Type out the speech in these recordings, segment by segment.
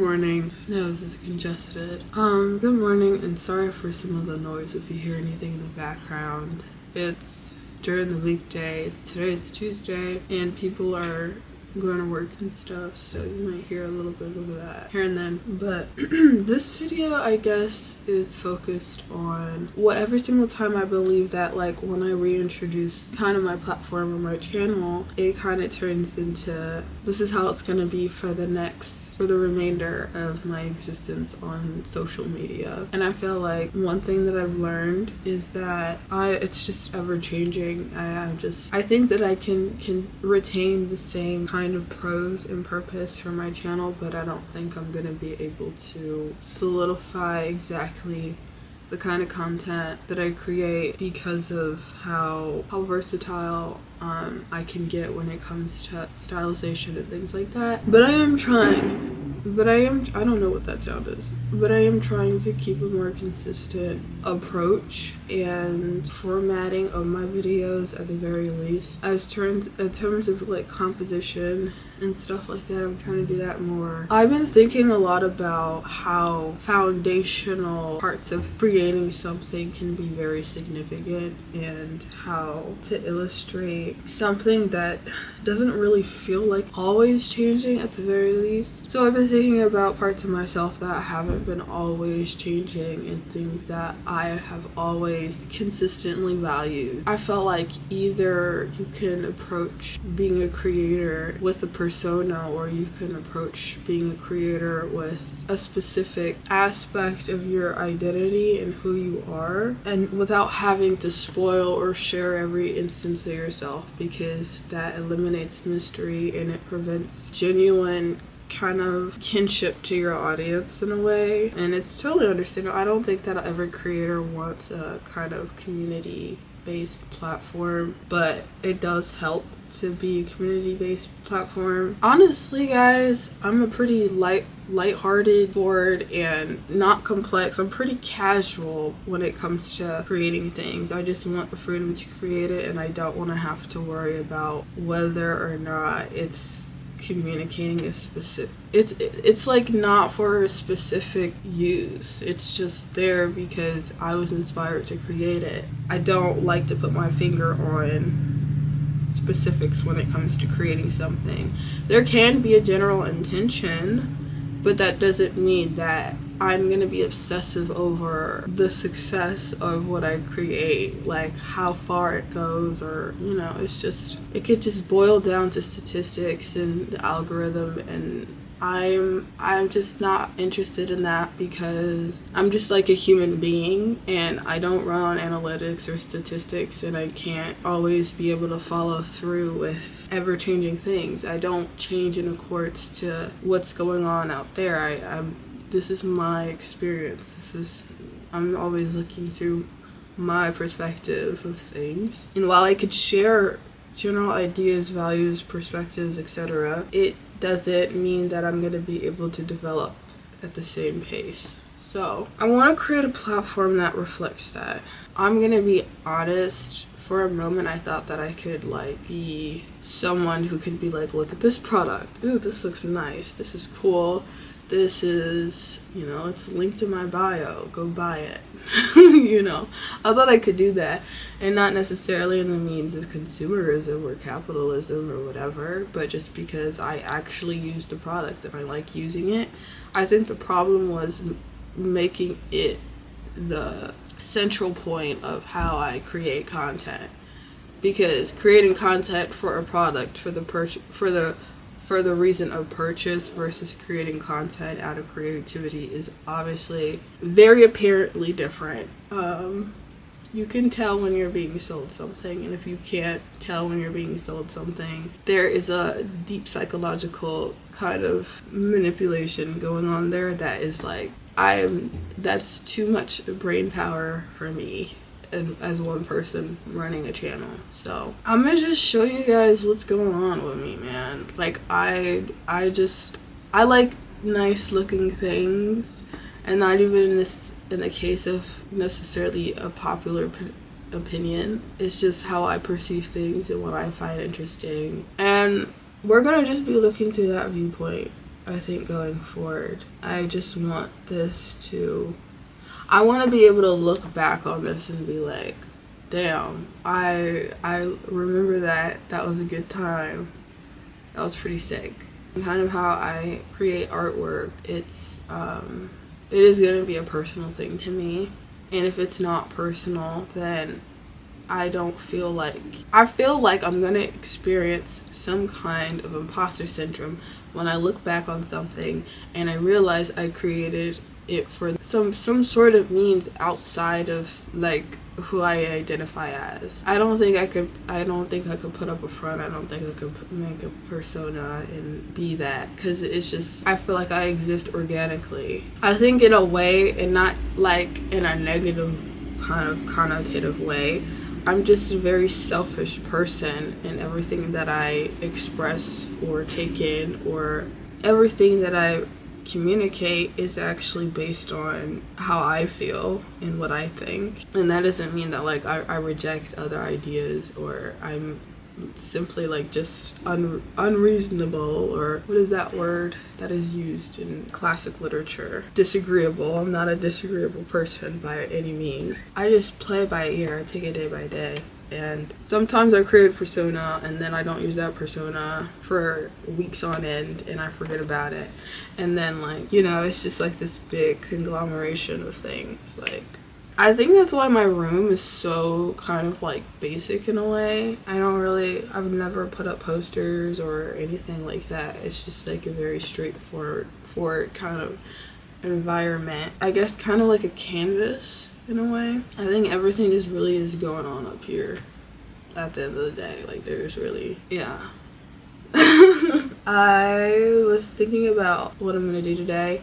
morning. My nose is congested. Good morning, and sorry for some of the noise if you hear anything in the background. It's during the weekday. Today is Tuesday, and people are going to work and stuff, so you might hear a little bit of that here and then. But this video, I guess, is focused on what every single time I believe that, like, when I reintroduce kind of my platform or my channel, it kind of turns into this is how it's going to be for the remainder of my existence on social media. And I feel like one thing that I've learned is that it's just ever changing. I think that I can retain the same kind of pros and purpose for my channel, but I don't think I'm gonna be able to solidify exactly the kind of content that I create because of how versatile I can get when it comes to stylization and things like that. But I am trying. I don't know what that sound is, but I am trying to keep a more consistent approach and formatting of my videos at the very least. In terms of like composition and stuff like that, I'm trying to do that more. I've been thinking a lot about how foundational parts of creating something can be very significant, and how to illustrate something that doesn't really feel like always changing at the very least. So I've been thinking about parts of myself that haven't been always changing and things that I have always consistently valued. I felt like either you can approach being a creator with a persona, or you can approach being a creator with a specific aspect of your identity and who you are, and without having to spoil or share every instance of yourself, because that eliminates mystery and it prevents genuine kind of kinship to your audience in a way. And it's totally understandable. I don't think that every creator wants a kind of community-based platform, but it does help to be a community-based platform. Honestly, guys, I'm a pretty lighthearted, bored, and not complex. I'm pretty casual when it comes to creating things. I just want the freedom to create it, and I don't want to have to worry about whether or not it's communicating a specific, it's like not for a specific use. It's just there because I was inspired to create it. I don't like to put my finger on specifics when it comes to creating something. There can be a general intention, but that doesn't mean that I'm gonna be obsessive over the success of what I create, like how far it goes, or it could just boil down to statistics and the algorithm, and I'm just not interested in that, because I'm just like a human being and I don't run on analytics or statistics, and I can't always be able to follow through with ever-changing things. I don't change in accordance to what's going on out there. This is my experience. I'm always looking through my perspective of things. And while I could share general ideas, values, perspectives, etc., it doesn't mean that I'm going to be able to develop at the same pace. So I want to create a platform that reflects that. I'm going to be honest. For a moment, I thought that I could be someone who could be like, look at this product. Ooh, this looks nice. This is cool. This is, it's linked in my bio. Go buy it. I thought I could do that, and not necessarily in the means of consumerism or capitalism or whatever, but just because I actually use the product and I like using it. I think the problem was making it the central point of how I create content, because creating content for a product for the reason of purchase versus creating content out of creativity is obviously very apparently different. You can tell when you're being sold something, and if you can't tell when you're being sold something, there is a deep psychological kind of manipulation going on there that is like, that's too much brain power for me as one person running a channel. So I'm gonna just show you guys what's going on with me, man. Like I like nice looking things, and not even in the case of necessarily a popular opinion. It's just how I perceive things and what I find interesting, and we're gonna just be looking through that viewpoint. I think going forward. I just want this to, I want to be able to look back on this and be like, damn, I remember that was a good time. That was pretty sick. Kind of how I create artwork, it is going to be a personal thing to me. And if it's not personal, then I feel like I'm going to experience some kind of imposter syndrome when I look back on something and I realize I created it for some sort of means outside of like who I identify as. I don't think I could put up a front. I don't think I could make a persona and be that, because it's just, I feel like I exist organically. I think in a way, and not like in a negative kind of connotative way, I'm just a very selfish person, and everything that I express or take in or everything that I communicate is actually based on how I feel and what I think. And that doesn't mean that like I reject other ideas or I'm simply like just unreasonable, or what is that word that is used in classic literature? Disagreeable. I'm not a disagreeable person by any means. I just play by ear. I take it day by day. And sometimes I create a persona and then I don't use that persona for weeks on end and I forget about it. And then like, you know, it's just like this big conglomeration of things. Like, I think that's why my room is so kind of like basic in a way. I've never put up posters or anything like that. It's just like a very straightforward kind of environment. I guess kind of like a canvas in a way. I think everything just really is going on up here at the end of the day. Like there's really, yeah. I was thinking about what I'm gonna do today.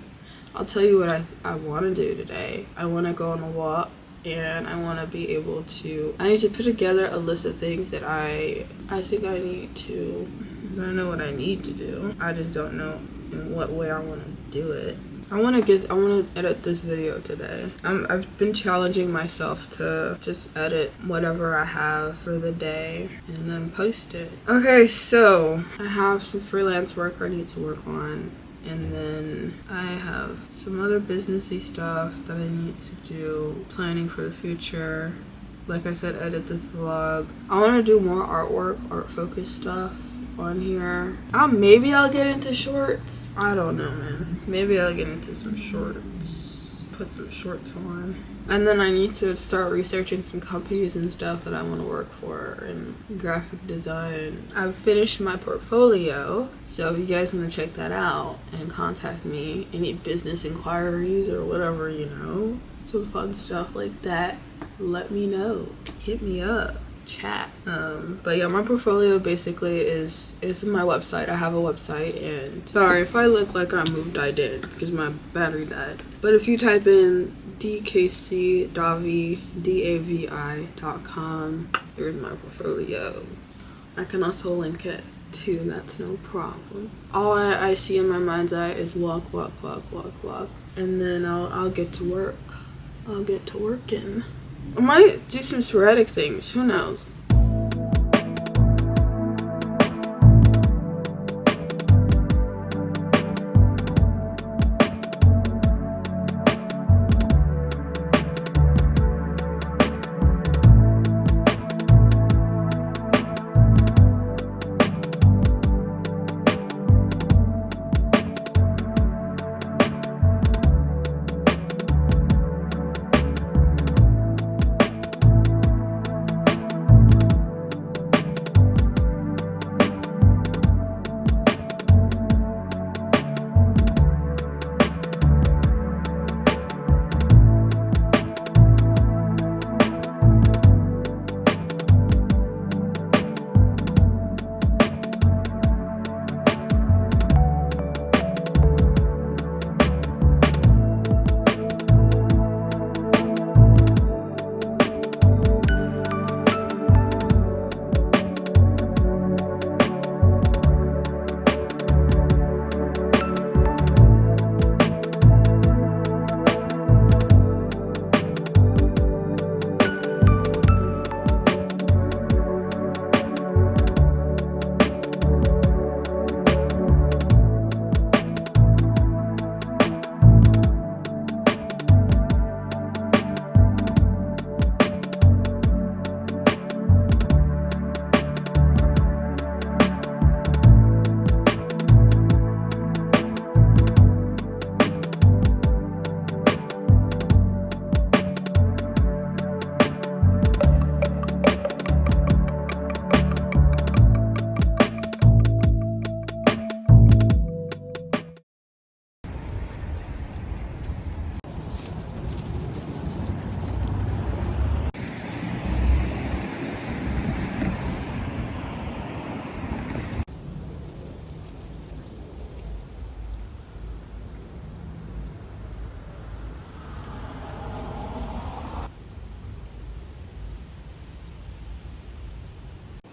I'll tell you what I want to do today. I want to go on a walk and I want to be able to, I need to put together a list of things that I think I need to, because I know what I need to do. I just don't know in what way I want to do it. I want to edit this video today. I've been challenging myself to just edit whatever I have for the day and then post it. Okay, so I have some freelance work I need to work on. And then I have some other businessy stuff that I need to do, planning for the future. Like I said, edit this vlog. I want to do more artwork, art-focused stuff on here. Maybe I'll get into shorts. I don't know, man. Maybe I'll get into some shorts. Put some shorts on. And then I need to start researching some companies and stuff that I want to work for in graphic design. I've finished my portfolio, so if you guys want to check that out and contact me, any business inquiries or whatever, you know, some fun stuff like that, let me know. Hit me up. Chat. But yeah, my portfolio basically is in my website. I have a website, and sorry if I look like I moved, I did, because my battery died. But if you type in dkcdavi.com, here's my portfolio. I can also link it too, that's no problem. All I see in my mind's eye is walk, walk, walk, walk, walk, and then I'll get to work. I'll get to working. I might do some sporadic things, who knows?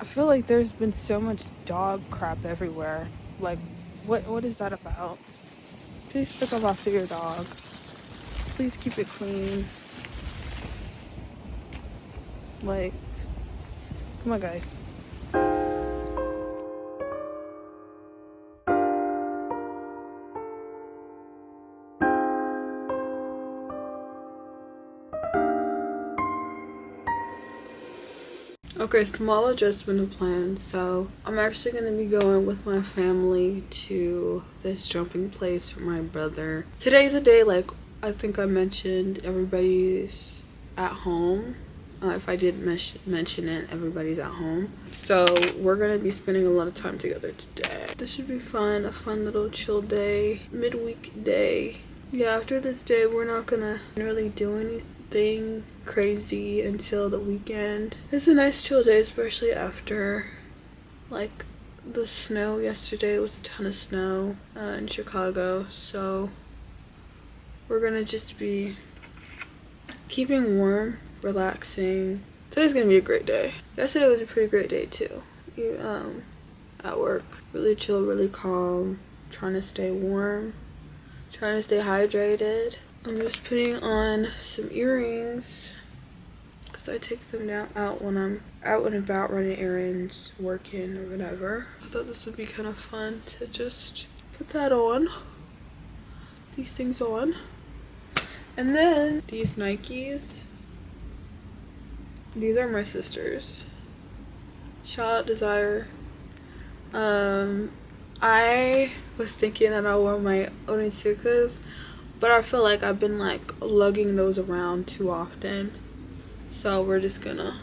I feel like there's been so much dog crap everywhere. Like, what is that about? Please pick up after your dog. Please keep it clean. Like, come on, guys. Okay, small adjustment of plans. So I'm actually gonna be going with my family to this jumping place for my brother. Today's a day, like I think I mentioned, everybody's at home. If I did mention it, everybody's at home. So we're gonna be spending a lot of time together today. This should be fun, a fun little chill day, midweek day. Yeah, after this day, we're not gonna really do anything crazy until the weekend. It's a nice chill day, especially after like the snow yesterday. It was a ton of snow in Chicago, so we're gonna just be keeping warm, relaxing. Today's gonna be a great day. Yesterday was a pretty great day too. At work, really chill, really calm, trying to stay warm, trying to stay hydrated. I'm just putting on some earrings because I take them out when I'm out and about running errands, working, or whatever. I thought this would be kind of fun to just put that on, these things on. And then these Nikes, these are my sister's. Shout out Desire. I was thinking that I wore my Onitsukas, but I feel like I've been like lugging those around too often. So we're just gonna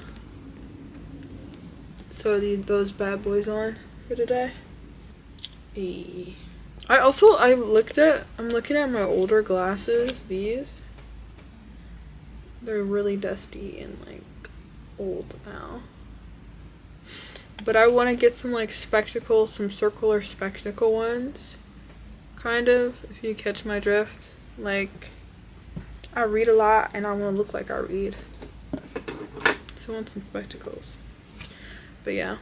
sew those bad boys on for today. Hey. I'm looking at my older glasses, these. They're really dusty and like old now. But I want to get some like spectacles, some circular spectacle ones. Kind of, if you catch my drift. Like, I read a lot and I want to look like I read. So I want some spectacles. But yeah.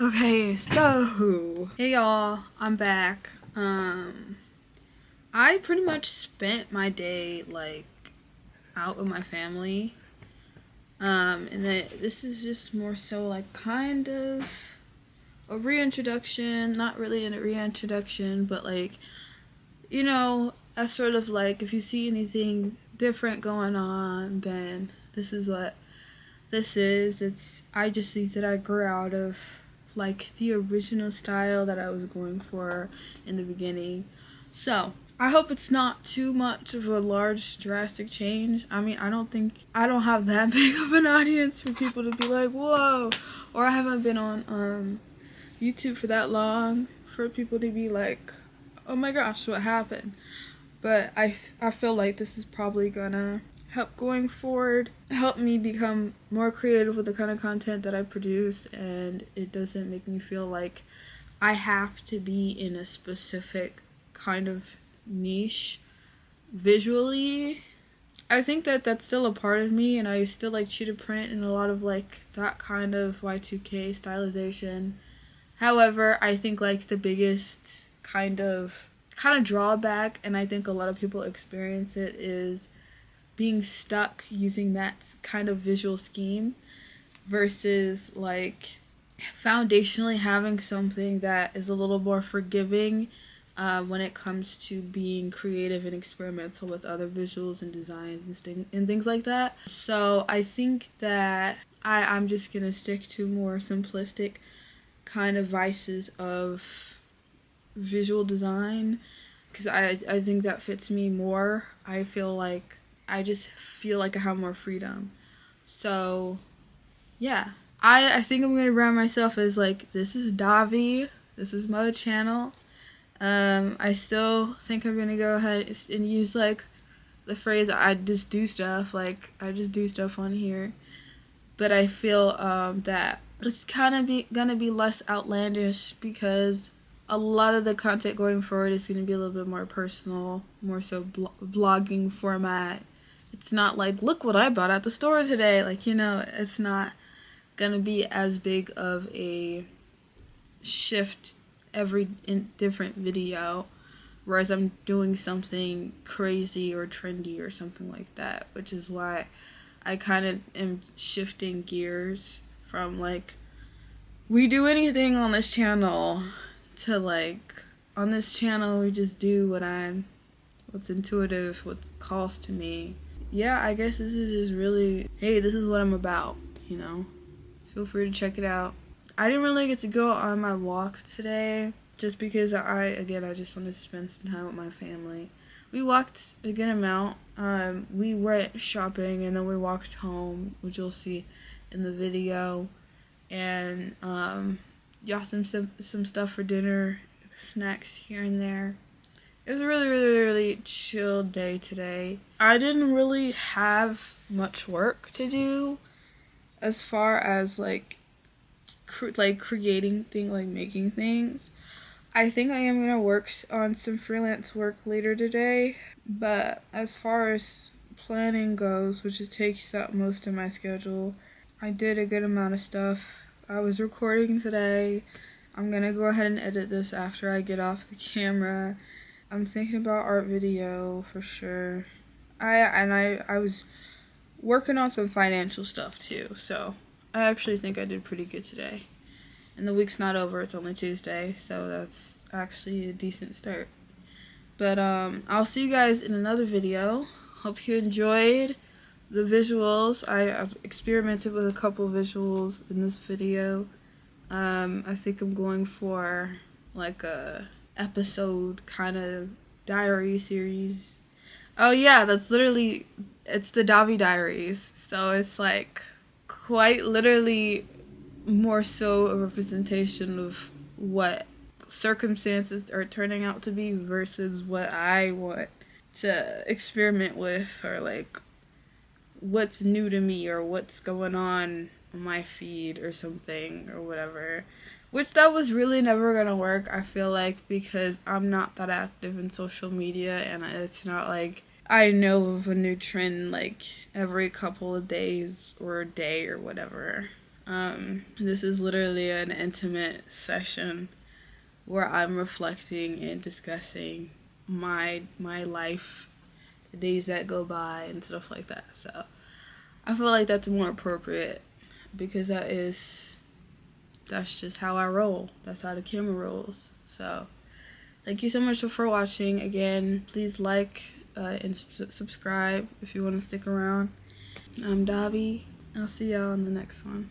Okay, so hey y'all, I'm back. I pretty much spent my day like out with my family. And this is just more so like kind of a reintroduction, not really a reintroduction, but like, you know, a sort of like if you see anything different going on, then this is what this is. I just think that I grew out of like the original style that I was going for in the beginning. So I hope it's not too much of a large drastic change. I mean, I don't have that big of an audience for people to be like, whoa, or I haven't been on YouTube for that long for people to be like, oh my gosh, what happened? But I feel like this is probably gonna help going forward, help me become more creative with the kind of content that I produce, and it doesn't make me feel like I have to be in a specific kind of niche visually. I think that that's still a part of me, and I still like cheetah print and a lot of like that kind of Y2K stylization. However, I think like the biggest kind of drawback, and I think a lot of people experience it, is being stuck using that kind of visual scheme versus like foundationally having something that is a little more forgiving when it comes to being creative and experimental with other visuals and designs and things like that. So I think that I'm just gonna stick to more simplistic kind of vices of visual design because I think that fits me more. I just feel like I have more freedom. So yeah, I think I'm gonna brand myself as like, this is Davi, this is my channel. I still think I'm gonna go ahead and use like the phrase I just do stuff, like I just do stuff on here. But I feel that it's kind of gonna be less outlandish because a lot of the content going forward is gonna be a little bit more personal, more so vlogging format. It's not like, look what I bought at the store today. Like, you know, it's not gonna be as big of a shift every different video, whereas I'm doing something crazy or trendy or something like that, which is why I kind of am shifting gears from like, we do anything on this channel to like, on this channel we just do what's intuitive, what calls to me. Yeah, I guess this is just really, hey, this is what I'm about, you know? Feel free to check it out. I didn't really get to go on my walk today just because I just wanted to spend some time with my family. We walked a good amount. We went shopping and then we walked home, which you'll see in the video. And got some stuff for dinner, snacks here and there. It was a really, really, really chill day today. I didn't really have much work to do as far as like creating things, like making things. I think I am gonna work on some freelance work later today, but as far as planning goes, which takes up most of my schedule, I did a good amount of stuff. I was recording today. I'm gonna go ahead and edit this after I get off the camera. I'm thinking about art video for sure. I was working on some financial stuff too, so I actually think I did pretty good today. And the week's not over, it's only Tuesday, so that's actually a decent start. But I'll see you guys in another video. Hope you enjoyed the visuals. I've experimented with a couple visuals in this video. I think I'm going for like a episode kind of diary series. Oh yeah, that's literally, it's the Davi Diaries. So it's like quite literally more so a representation of what circumstances are turning out to be versus what I want to experiment with, or like what's new to me or what's going on my feed or something or whatever. Which that was really never gonna work, I feel like, because I'm not that active in social media and it's not like I know of a new trend like every couple of days or a day or whatever. This is literally an intimate session where I'm reflecting and discussing my life, the days that go by and stuff like that. So I feel like that's more appropriate because that's just how I roll. That's how the camera rolls. So thank you so much for watching. Again, please like and subscribe if you want to stick around. I'm Davi. I'll see y'all in the next one.